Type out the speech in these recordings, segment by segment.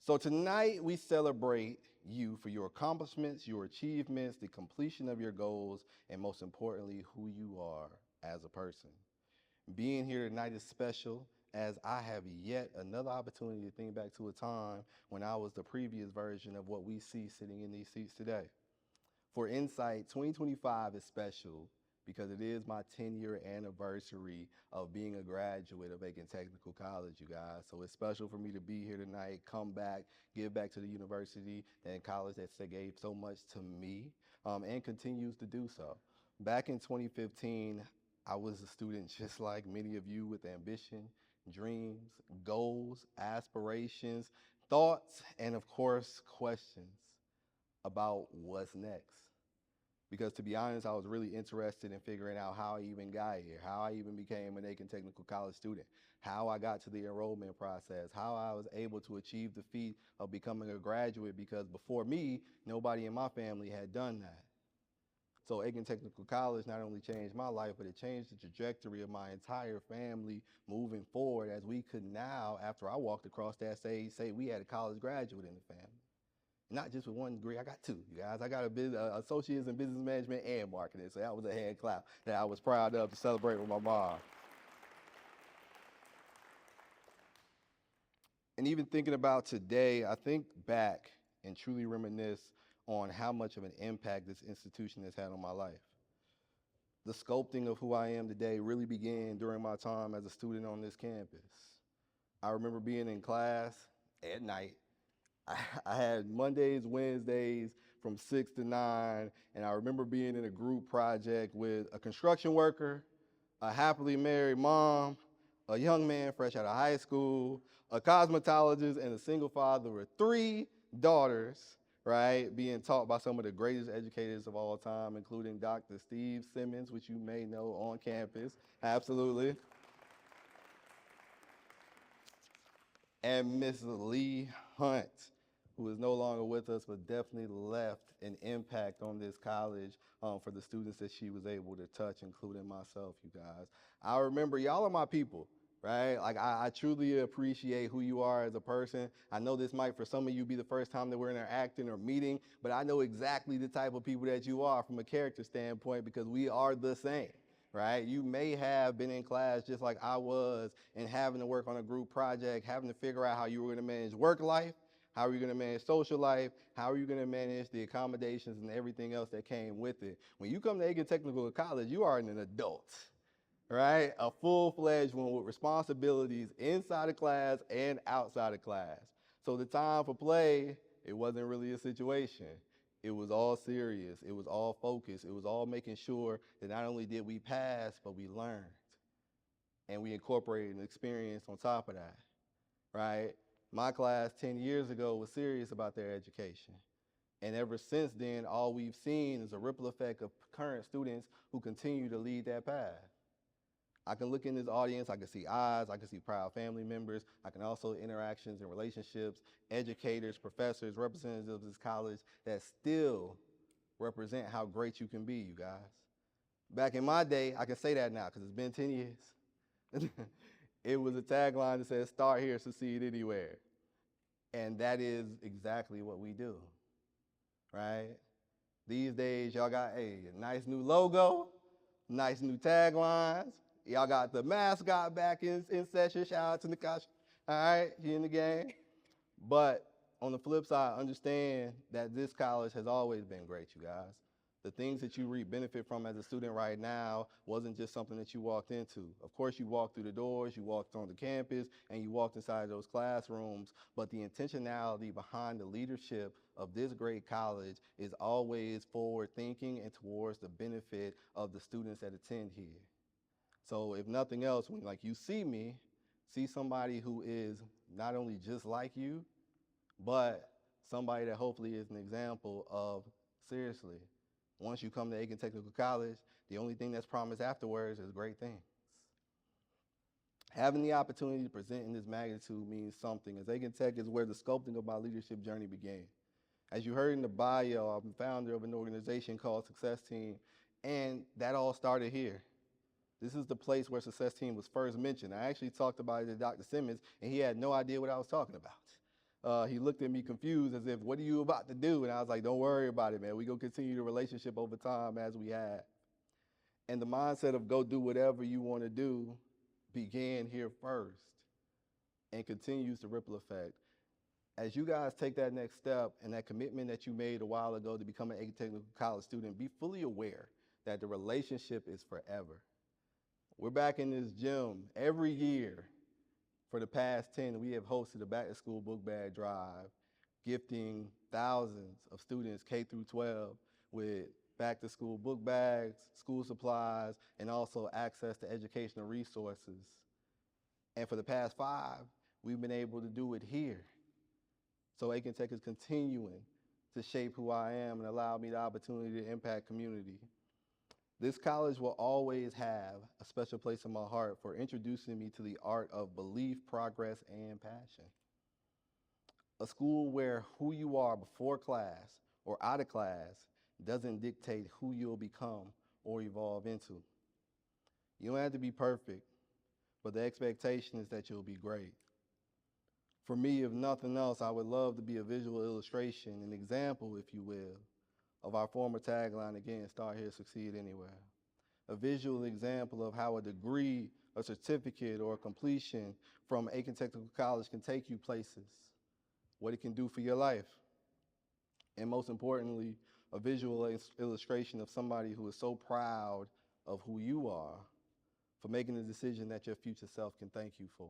So tonight we celebrate you for your accomplishments, your achievements, the completion of your goals, and most importantly, who you are as a person. Being here tonight is special as I have yet another opportunity to think back to a time when I was the previous version of what we see sitting in these seats today. For Insight, 2025 is special because it is my 10-year anniversary of being a graduate of Aiken Technical College, you guys. So it's special for me to be here tonight, come back, give back to the university and college that gave so much to me and continues to do so. Back in 2015, I was a student just like many of you with ambition, dreams, goals, aspirations, thoughts, and of course, questions about what's next. Because to be honest, I was really interested in figuring out how I even got here, how I even became an Aiken Technical College student, how I got to the enrollment process, how I was able to achieve the feat of becoming a graduate because before me, nobody in my family had done that. So Aiken Technical College not only changed my life, but it changed the trajectory of my entire family moving forward as we could now, after I walked across that stage, say we had a college graduate in the family. Not just with one degree, I got two, you guys. I got a associate's in business management and marketing, so that was a hand clap that I was proud of to celebrate with my mom. And even thinking about today, I think back and truly reminisce on how much of an impact this institution has had on my life. The sculpting of who I am today really began during my time as a student on this campus. I remember being in class at night. I had Mondays, Wednesdays from 6 to 9, and I remember being in a group project with a construction worker, a happily married mom, a young man fresh out of high school, a cosmetologist, and a single father with 3 daughters, right, being taught by some of the greatest educators of all time, including Dr. Steve Simmons, which you may know on campus, absolutely, and Miss Lee Hunt, who is no longer with us, but definitely left an impact on this college for the students that she was able to touch, including myself, you guys. I remember y'all are my people, right? Like I truly appreciate who you are as a person. I know this might, for some of you, be the first time that we're interacting or meeting, but I know exactly the type of people that you are from a character standpoint because we are the same. Right? You may have been in class just like I was and having to work on a group project, having to figure out how you were going to manage work life, how are you going to manage social life, how are you going to manage the accommodations and everything else that came with it. When you come to Aiken Technical College, you are an adult, right? A full-fledged one with responsibilities inside of class and outside of class. So the time for play, it wasn't really a situation. It was all serious. It was all focused. It was all making sure that not only did we pass, but we learned. And we incorporated an experience on top of that, right? My class 10 years ago was serious about their education. And ever since then, all we've seen is a ripple effect of current students who continue to lead that path. I can look in this audience, I can see eyes, I can see proud family members, I can also interactions and relationships, educators, professors, representatives of this college that still represent how great you can be, you guys. Back in my day, I can say that now because it's been 10 years. It was a tagline that says, start here, succeed anywhere. And that is exactly what we do, right? These days, y'all got a nice new logo, nice new taglines. Y'all got the mascot back in session. Shout out to Nakash. All right, he in the game. But on the flip side, understand that this college has always been great, you guys. The things that you reap benefit from as a student right now wasn't just something that you walked into. Of course, you walked through the doors, you walked on the campus, and you walked inside those classrooms, but the intentionality behind the leadership of this great college is always forward thinking and towards the benefit of the students that attend here. So if nothing else, when like you see me, see somebody who is not only just like you, but somebody that hopefully is an example of, seriously, once you come to Aiken Technical College, the only thing that's promised afterwards is great things. Having the opportunity to present in this magnitude means something, as Aiken Tech is where the sculpting of my leadership journey began. As you heard in the bio, I'm the founder of an organization called Success Team, and that all started here. This is the place where Success Team was first mentioned. I actually talked about it to Dr. Simmons, and he had no idea what I was talking about. He looked at me confused as if, what are you about to do? And I was like, don't worry about it, man. We're going to continue the relationship over time as we have. And the mindset of go do whatever you want to do began here first and continues to ripple effect. As you guys take that next step and that commitment that you made a while ago to become an Aiken Technical College student, be fully aware that the relationship is forever. We're back in this gym every year. For the past 10, we have hosted a back-to-school book bag drive, gifting thousands of students K through 12 with back-to-school book bags, school supplies, and also access to educational resources. And for the past 5, we've been able to do it here. So Aiken Tech is continuing to shape who I am and allow me the opportunity to impact community. This college will always have a special place in my heart for introducing me to the art of belief, progress, and passion. A school where who you are before class or out of class doesn't dictate who you'll become or evolve into. You don't have to be perfect, but the expectation is that you'll be great. For me, if nothing else, I would love to be a visual illustration, an example, if you will, of our former tagline, again, start here, succeed anywhere. A visual example of how a degree, a certificate, or a completion from Aiken Technical College can take you places, what it can do for your life, and most importantly, a visual illustration of somebody who is so proud of who you are for making the decision that your future self can thank you for.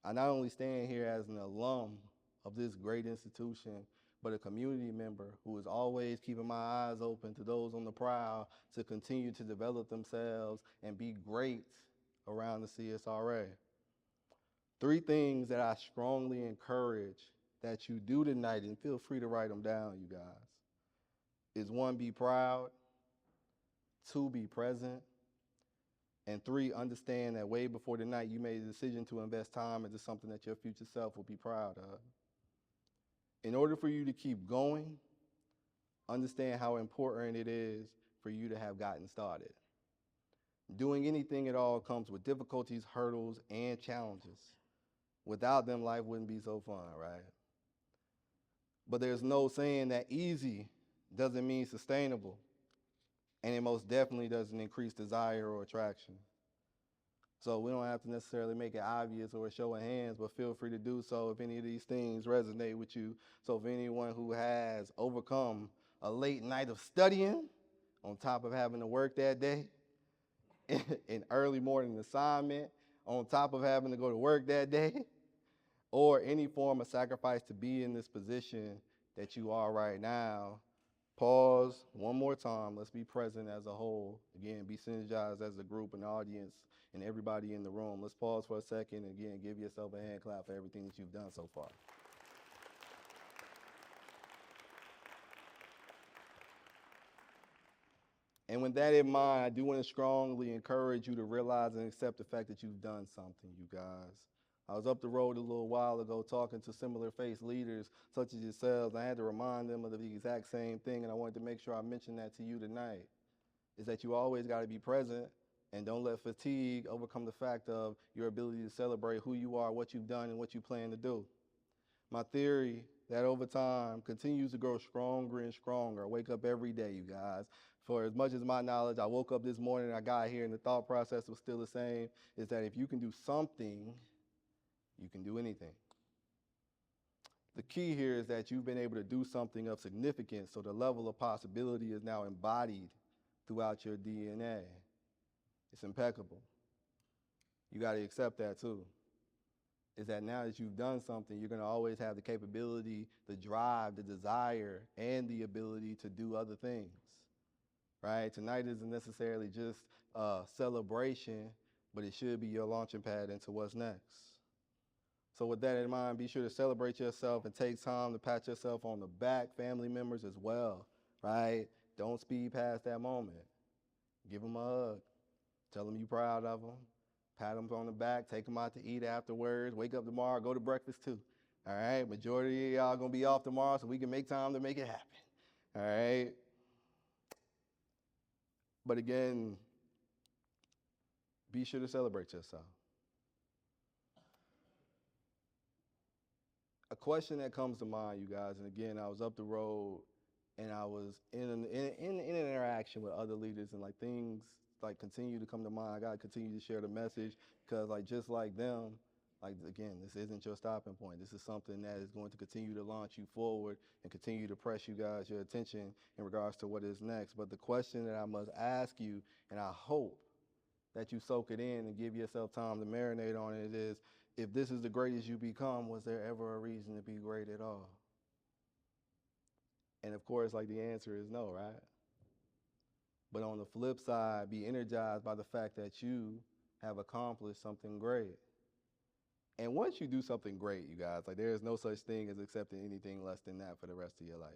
I not only stand here as an alum of this great institution, but a community member who is always keeping my eyes open to those on the prowl to continue to develop themselves and be great around the CSRA. 3 things that I strongly encourage that you do tonight, and feel free to write them down, you guys, is 1, be proud, 2, be present, and 3, understand that way before tonight you made a decision to invest time into something that your future self will be proud of. In order for you to keep going, understand how important it is for you to have gotten started. Doing anything at all comes with difficulties, hurdles, and challenges. Without them, life wouldn't be so fun, right? But there's no saying that easy doesn't mean sustainable, and it most definitely doesn't increase desire or attraction. So we don't have to necessarily make it obvious or a show of hands, but feel free to do so if any of these things resonate with you. So if anyone who has overcome a late night of studying on top of having to work that day, an early morning assignment on top of having to go to work that day, or any form of sacrifice to be in this position that you are right now, pause one more time. Let's be present as a whole. Again, be synergized as a group and audience and everybody in the room. Let's pause for a second and again, give yourself a hand clap for everything that you've done so far. And with that in mind, I do want to strongly encourage you to realize and accept the fact that you've done something, you guys. I was up the road a little while ago talking to similar faith leaders such as yourselves. I had to remind them of the exact same thing, and I wanted to make sure I mentioned that to you tonight, is that you always got to be present and don't let fatigue overcome the fact of your ability to celebrate who you are, what you've done, and what you plan to do. My theory that over time continues to grow stronger and stronger. I wake up every day, you guys. For as much as my knowledge, I woke up this morning, I got here, and the thought process was still the same, is that if you can do something, you can do anything. The key here is that you've been able to do something of significance, so the level of possibility is now embodied throughout your DNA. It's impeccable. You got to accept that too. Is that now that you've done something, you're going to always have the capability, the drive, the desire, and the ability to do other things, right? Tonight isn't necessarily just a celebration, but it should be your launching pad into what's next. So with that in mind, be sure to celebrate yourself and take time to pat yourself on the back, family members as well, right? Don't speed past that moment. Give them a hug. Tell them you're proud of them. Pat them on the back, take them out to eat afterwards, wake up tomorrow, go to breakfast too. All right, majority of y'all gonna be off tomorrow so we can make time to make it happen. All right. But again, be sure to celebrate yourself. A a question that comes to mind, you guys, and again, I was up the road and I was in an interaction with other leaders, and like things like continue to come to mind. I gotta continue to share the message because like just like them, like again, this isn't your stopping point. This is something that is going to continue to launch you forward and continue to press you guys your attention in regards to what is next. But the question that I must ask you, and I hope that you soak it in and give yourself time to marinate on it, is if this is the greatest you become, was there ever a reason to be great at all? And of course, like the answer is no, right? But on the flip side, be energized by the fact that you have accomplished something great. And once you do something great, you guys, like there is no such thing as accepting anything less than that for the rest of your life.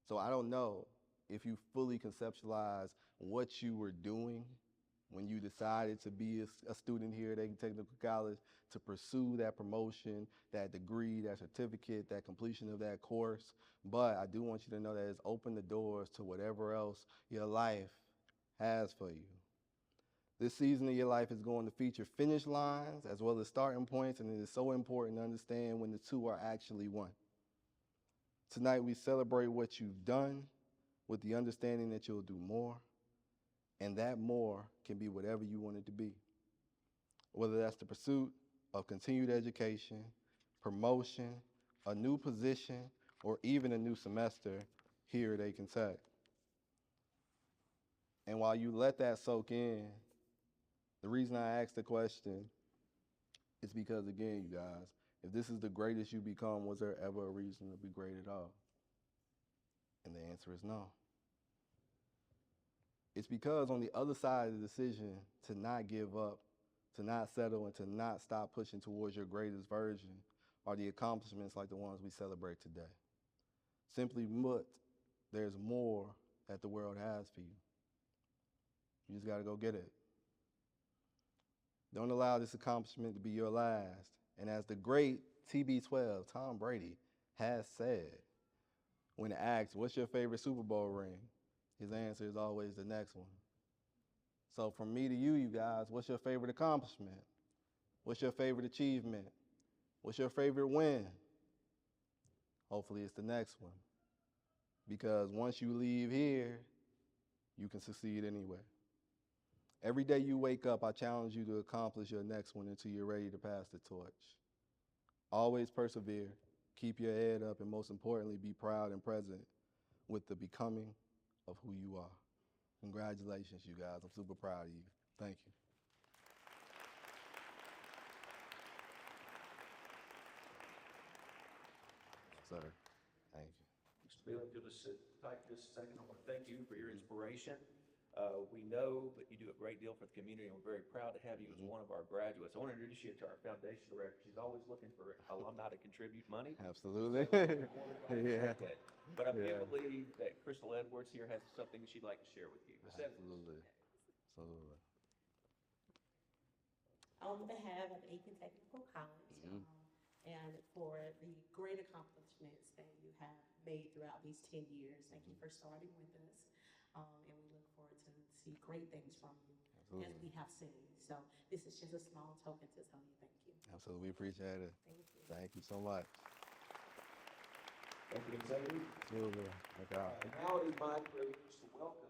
So I don't know if you fully conceptualize what you were doing when you decided to be a student here at Aiken Technical College, to pursue that promotion, that degree, that certificate, that completion of that course. But I do want you to know that it's opened the doors to whatever else your life has for you. This season of your life is going to feature finish lines as well as starting points, and it is so important to understand when the two are actually one. Tonight we celebrate what you've done with the understanding that you'll do more, and that more can be whatever you want it to be. Whether that's the pursuit of continued education, promotion, a new position, or even a new semester here at Aiken Tech. And while you let that soak in, the reason I asked the question is because, again, you guys, if this is the greatest you become, was there ever a reason to be great at all? And the answer is no. It's because on the other side of the decision to not give up, to not settle, and to not stop pushing towards your greatest version are the accomplishments like the ones we celebrate today. Simply put, there's more that the world has for you. You just gotta go get it. Don't allow this accomplishment to be your last. And as the great TB12, Tom Brady, has said, when asked, what's your favorite Super Bowl ring? His answer is always the next one. So from me to you guys, what's your favorite accomplishment? What's your favorite achievement? What's your favorite win? Hopefully it's the next one. Because once you leave here, you can succeed anywhere. Every day you wake up, I challenge you to accomplish your next one until you're ready to pass the torch. Always persevere, keep your head up, and most importantly, be proud and present with the becoming of who you are. Congratulations, you guys. I'm super proud of you. Thank you. Sir, thank you. Mr. Behling, you'll just sit tight just a second. I want to thank you for your inspiration. We know that you do a great deal for the community, and we're very proud to have you as one of our graduates. I want to introduce you to our foundation director. She's always looking for alumni to contribute money. Absolutely. Yeah. But I do believe that Crystal Edwards here has something she'd like to share with you. Ms. Edwards. Absolutely. Absolutely. On behalf of Aiken Technical College, and for the great accomplishments that you have made throughout these 10 years, thank you for starting with us. And we look forward to see great things from you. Absolutely. As we have seen. So this is just a small token to tell you thank you. Absolutely. We appreciate it. Thank you. Thank you so much. Thank you, Ms. Edwards. Absolutely. Now it is my privilege to welcome